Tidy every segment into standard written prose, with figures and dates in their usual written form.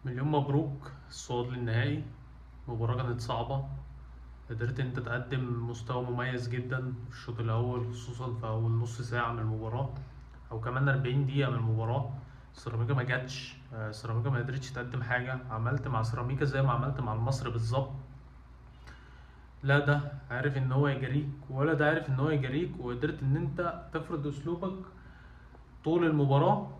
مليون مبروك الصعود للنهائي. مباراة كانت صعبة. قدرت انت تقدم مستوى مميز جدا في الشوط الاول، خصوصا في اول نص ساعة من المباراة او كمان 40 دقيقة من المباراة. سيراميكا ما جاتش، سيراميكا ما قدرتش تقدم حاجة. عملت مع سيراميكا زي ما عملت مع المصري بالظبط. لا ده عارف ان هو يجاريك ولا ده عارف ان هو يجاريك، وقدرت ان انت تفرض اسلوبك طول المباراة،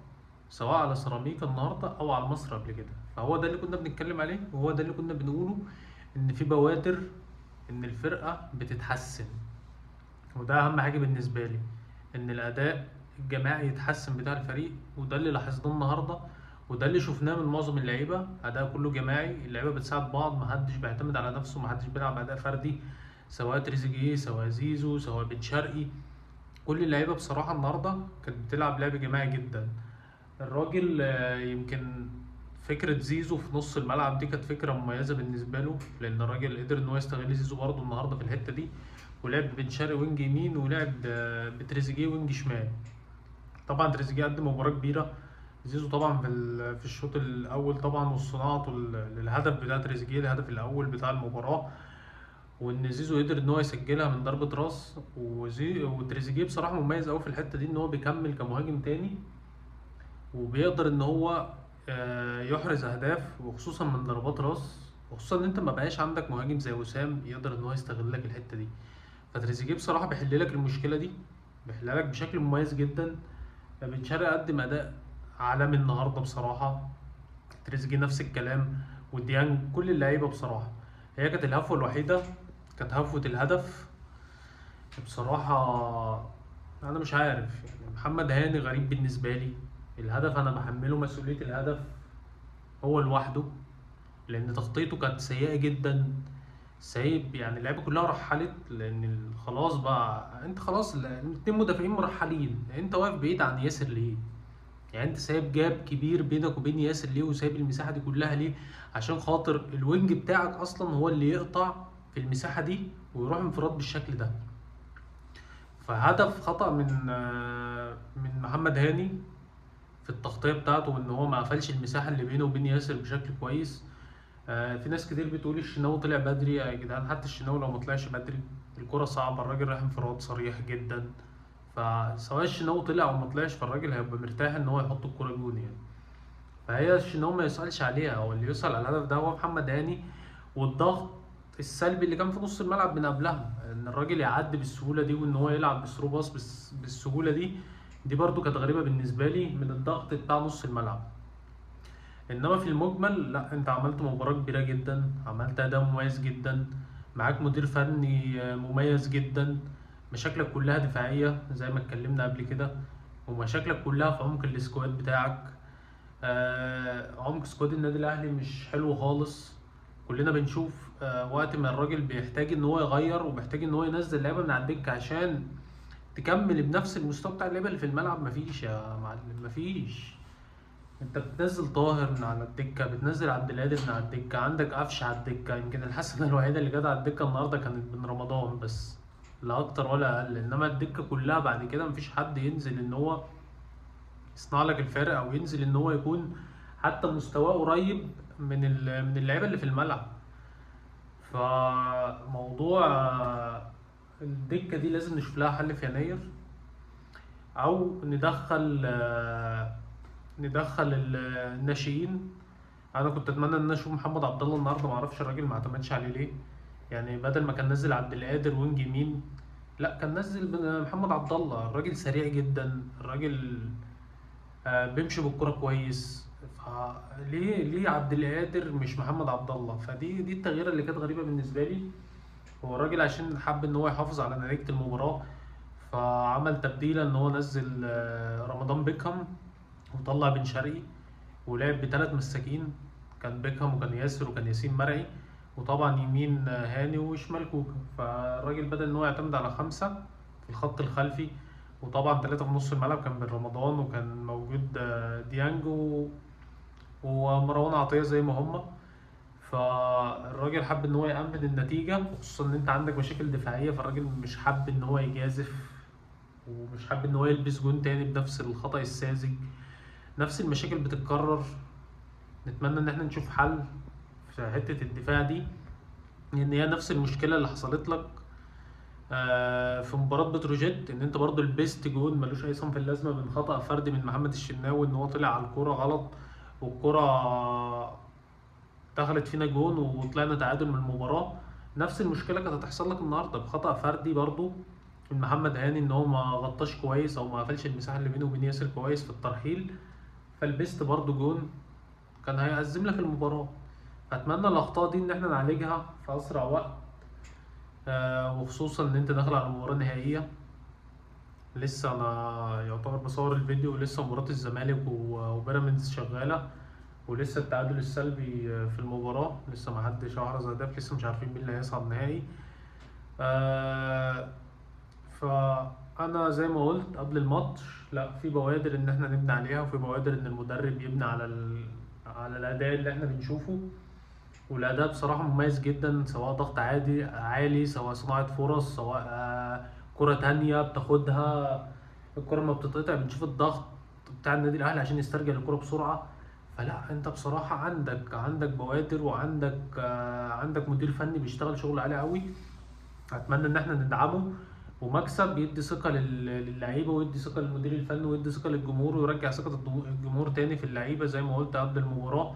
سواء على سيراميكا النهارده او على مصر قبل كده. فهو ده اللي كنا بنتكلم عليه، وهو ده اللي كنا بنقوله، ان في بوادر ان الفرقه بتتحسن. وده اهم حاجه بالنسبه لي، ان الاداء الجماعي يتحسن بتاع الفريق. وده اللي لاحظناه النهارده، وده اللي شفناه من معظم اللعيبه. اداء كله جماعي، اللعيبه بتساعد بعض، محدش بيعتمد على نفسه، محدش بيلعب اداء فردي، سواء تريزيجيه سواء زيزو سواء بن شرقي. كل اللعيبه بصراحه النهارده كانت بتلعب لعب جماعي جدا. الراجل يمكن فكرة زيزو في نص الملعب دي كانت فكرة مميزة بالنسبة له، لأن الراجل قدر إن هو يستغل زيزو برضه النهاردة في الحتة دي. ولعب بن شرقي وينج يمين، ولعب بتريزيجيه وينج شمال. طبعا تريزيجيه قدم مباراة كبيرة. زيزو طبعا في الشوط الأول طبعا، وصناعته للهدف بتاع تريزيجيه، الهدف الأول بتاع المباراة. وإن زيزو قدر إن هو يسجلها من ضربة راس. وتريزيجيه بصراحة مميز أوي في الحتة دي، إن هو بيكمل كمهاجم تاني، وبيقدر ان هو يحرز اهداف، وخصوصا من ضربات راس، وخصوصا ان انت ما بقاش عندك مهاجم زي وسام يقدر ان هو يستغل لك الحته دي. فتريزيجيه بصراحه بيحل لك المشكله دي، بيحلها لك بشكل مميز جدا. بن شرقي قدم اداء عالمي النهارده بصراحه. تريزيجيه نفس الكلام، وديانج، كل اللعيبه بصراحه. هي كانت الهفوه الوحيده، كانت هفوه الهدف بصراحه. انا مش عارف، يعني محمد هاني غريب بالنسبه لي. الهدف انا بحمله مسؤوليه الهدف هو لوحده، لان تغطيته كانت سيئه جدا. سايب يعني اللعيبه كلها رحلت، لان خلاص بقى انت خلاص الاتنين مدافعين مرحلين، انت واقف بعيد عن ياسر ليه؟ يعني انت سايب جاب كبير بينك وبين ياسر ليه، وسايب المساحه دي كلها ليه؟ عشان خاطر الوينج بتاعك اصلا هو اللي يقطع في المساحه دي ويروح انفراد بالشكل ده. فهدف خطأ من محمد هاني في التغطية بتاعته، ان هو ما قفلش المساحة اللي بينه وبين ياسر بشكل كويس. في ناس كتير بتقول الشناوي طلع بدري. يا جدعان حتى الشناوي لو ما طلعش بدري، الكرة صعبة، الراجل رايح انفراد صريح جدا. فسواء الشناوي طلع او ما طلعش، فالراجل هيبقى مرتاح ان هو يحط الكرة جون يعني. فهي الشناوي ما يسألش عليها، هو اللي يسأل على الهدف ده هو محمد هاني. والضغط السلبي اللي كان في نص الملعب من قبلها، ان الراجل يعدي بالسهولة دي، وان هو يلعب بثرو باص بالسهولة دي. دي برضو كانت غريبة بالنسبة لي من الضغط بتاع نص الملعب. انما في المجمل لا، انت عملت مباراة كبيرة جدا، عملت اداء مميز جدا. معاك مدير فني مميز جدا. مشاكلك كلها دفاعية زي ما اتكلمنا قبل كده، ومشاكلك كلها في عمق السكواد بتاعك. عمق سكواد النادي الاهلي مش حلو خالص. كلنا بنشوف وقت ما الراجل بيحتاج ان هو يغير، وبيحتاج ان هو ينزل لعيبه من على الدكه عشان تكمل بنفس المستوى بتاع اللعيبه اللي في الملعب. مفيش يا معلم، مفيش. انت بتنزل طاهر من على الدكه، بتنزل عبد القادر من على الدكه، عندك قفشه على الدكه. يمكن الحسنه الوحيده اللي جت على الدكه النهارده كانت بن رمضان بس، لا اكتر ولا اقل. انما الدكه كلها بعد كده مفيش حد ينزل ان هو يصنع لك الفرق، او ينزل ان هو يكون حتى مستواه قريب من اللعيبه اللي في الملعب. فموضوع الدكه دي لازم نشوف لها حل في يناير، او ندخل الناشئين. انا كنت اتمنى ان انا اشوف محمد عبد الله النهارده، ما اعرفش الراجل ما اعتمدش عليه ليه. يعني بدل ما كان نزل عبد القادر وينج يمين، لا كان نزل محمد عبد الله. الراجل سريع جدا، الراجل بيمشي بالكرة كويس. ليه عبد القادر مش محمد عبد الله؟ فدي التغييره اللي كانت غريبه بالنسبه لي. هو الراجل عشان حب ان هو يحافظ على نتيجه المباراه، فعمل تبديله ان هو نزل رمضان بيكهام، وطلع بن شرقي، ولعب بثلاث مساكين. كان بيكهام وكان ياسر وكان ياسين مرعي، وطبعا يمين هاني وشمال كوكا. فالراجل بدأ ان هو يعتمد على خمسة في الخط الخلفي، وطبعا ثلاثة في نص الملعب. كان بن رمضان، وكان موجود ديانج ومروان عطية زي ما هما. فالراجل حب ان هو يأمن النتيجة، خصوصا ان انت عندك مشاكل دفاعية. فالراجل مش حب ان هو يجازف، ومش حابب ان هو يلبس جون تاني بنفس الخطأ الساذج. نفس المشاكل بتتكرر. نتمنى ان احنا نشوف حل في حتة الدفاع دي، لان هي نفس المشكلة اللي حصلت لك في مباراة بتروجيت، ان انت برضو لبست جون ملوش اي صنف اللازمة من خطأ فردي من محمد الشناوي، ان هو طلع على الكرة غلط، والكرة دخلت فينا جون وطلعنا تعادل من المباراة. نفس المشكلة كانت هتحصل لك النهاردة بخطأ فردي برضو من محمد هاني، ان هو ما غطاش كويس او ما قفلش المساحة اللي بينه وبين ياسر كويس في الترحيل، فلبست برضو جون كان هيأزم لك المباراة. اتمنى الاخطاء دي ان احنا نعالجها في اسرع وقت، وخصوصا ان انت داخل على مباراة نهائية. لسه انا يعتبر بصور الفيديو ولسه مباراة الزمالك وبيراميدز شغالة، ولسه التعادل السلبي في المباراة، لسه ما حدش احرز اهداف، لسه مش عارفين مين اللي هيصعد نهائي. آه، فانا زي ما قلت قبل الماتش، لا في بوادر ان احنا نبني عليها، وفي بوادر ان المدرب يبني على على الاداء اللي احنا بنشوفه. والاداء بصراحه مميز جدا، سواء ضغط عادي عالي، سواء صناعه فرص، سواء كره تانية بتاخدها، الكره ما بتتقطع بنشوف الضغط بتاع النادي الاهلي عشان يسترجع الكره بسرعه. فلا انت بصراحه عندك بوادر، وعندك عندك مدير فني بيشتغل شغل عالي قوي. اتمنى ان احنا ندعمه، ومكسب يدي ثقه للعيبه، ويدي ثقه للمدير الفني، ويدي ثقه للجمهور، ويرجع ثقه الجمهور تاني في اللعيبه زي ما قلت قبل المباراه.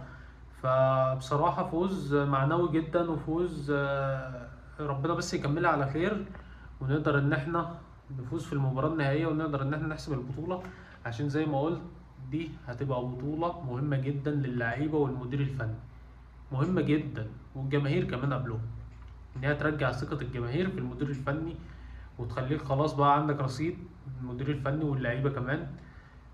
فبصراحه فوز معنوي جدا، وفوز ربنا بس يكملها على خير، ونقدر ان احنا نفوز في المباراه النهائيه، ونقدر ان احنا نحسم البطوله، عشان زي ما قلت دي هتبقى بطوله مهمه جدا للعيبه والمدير الفني، مهمه جدا، والجماهير كمان قبلهم، ان هي ترجع ثقة الجماهير في المدير الفني، وتخليك خلاص بقى عندك رصيد المدير الفني واللعيبة كمان.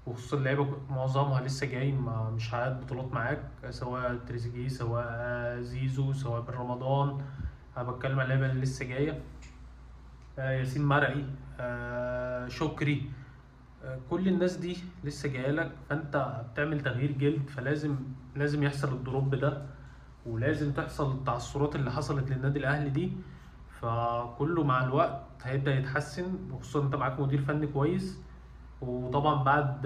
وخصوصا اللعيبة معظمها لسه جاي، ما مش هيعد بطولات معاك، سواء تريزيجيه، سواء زيزو، سواء بن رمضان. انا بتكلم على اللعيبة اللي لسه جاية، ياسين مرعي، شكري، كل الناس دي لسه جايه لك، فانت بتعمل تغيير جلد، لازم يحصل الدروب ده، ولازم تحصل التعثرات اللي حصلت للنادي الاهلي دي. فكله مع الوقت هيبدأ يتحسن، وخصوصا انت معاك مدير فني كويس، وطبعا بعد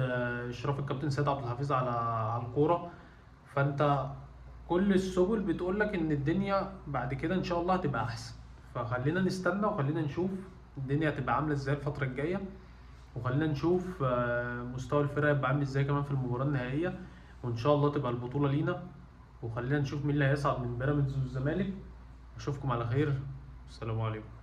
اشراف الكابتن سيد عبد الحفيظ على الكوره. فانت كل السبل بتقول لك ان الدنيا بعد كده ان شاء الله هتبقى احسن. فخلينا نستنى، وخلينا نشوف الدنيا هتبقى عامله ازاي الفتره الجايه، وخلينا نشوف مستوى الفرق يبقى عامل ازاي كمان في المباراه النهائيه، وان شاء الله تبقى البطوله لينا. وخلينا نشوف مين اللي هيصعد من بيراميدز والزمالك. اشوفكم على خير، السلام عليكم.